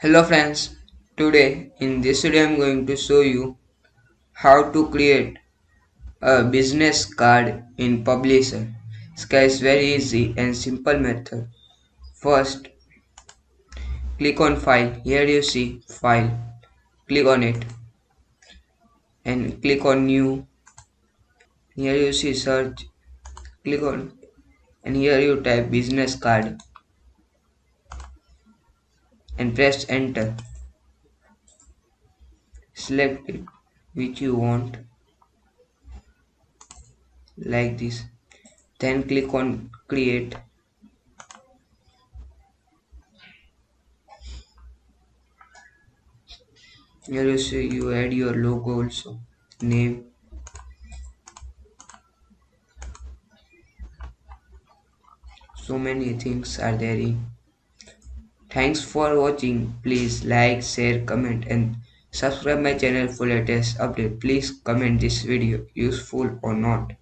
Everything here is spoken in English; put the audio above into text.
Hello friends, today in this video I am going to show you how to create a business card in Publisher. This is very easy and simple method. First, click on file. Here you see file. Click on it and click on new. Here you see search. Click on and here you type business card and press enter. Select it which you want like this. Then click on create. Here you see you add your logo also, name. So many things are there in. Thanks for watching. Please like, share, comment and subscribe my channel for latest update. Please comment this video useful or not.